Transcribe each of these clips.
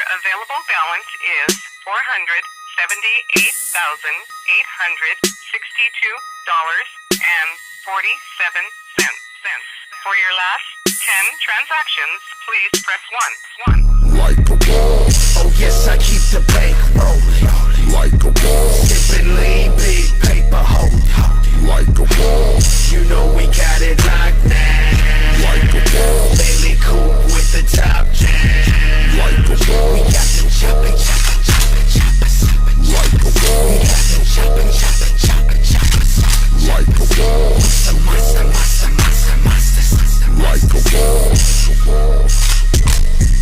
available balance is $478,862.47. For your last 10 transactions, please press 1. Like a wall. Oh yes, I keep the bank rolling. Like a wall. Sipping lean, big paper hold. Like a wall. You know we got it locked now. Like a wall. Bailey coupe with the top down. Like a wall. We got them chopping. Like a wall. We got them chopping. Like a wall. Some monster. Like a wall.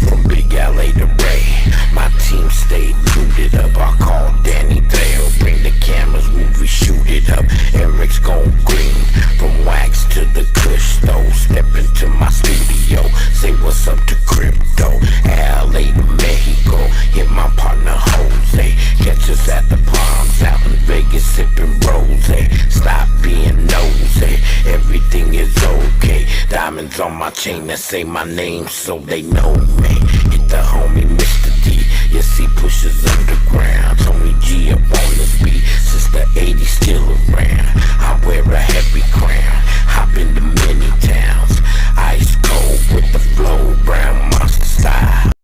From Big LA to Ray, my team stayed rooted up. I called Danny Dale, bring the cameras, movie, shoot it up. Eric's gone green, from wax to the kush though. Step into my studio, say what's up to crypto. LA to Mexico, hit my partner Jose. Catch us at the Palms out in Vegas sipping rose. Stop being nosy, everything is okay. Diamonds on my chain that say my name so they know me. Hit the homie Mr. D, yes he pushes underground. Tony G up on the beat since the 80s, still around.